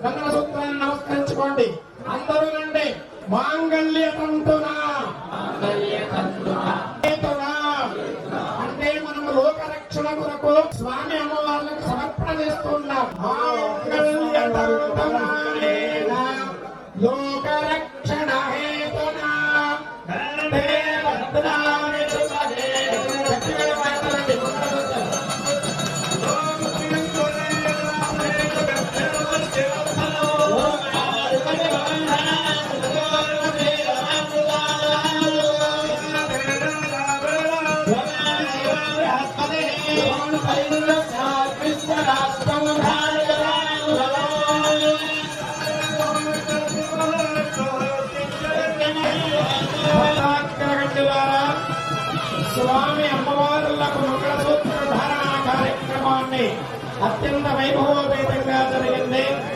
మంగళసూత్రాన్ని నమస్కరించుకోండి. అందరూ రండి. మాంగళ్య తంతునా అంటే మనము లోకరక్షణ కొరకు స్వామి అమ్మవార్లకు సమర్పణ చేస్తున్నాం. మాంగళ్య తంతునా లోకరక్షణ హేతునా కంఠే భద్రాణి సుభగే. స్వామి అమ్మవారులకు మంగళసూత్ర ధారణ కార్యక్రమాన్ని అత్యంత వైభవోపేతంగా జరిగింది.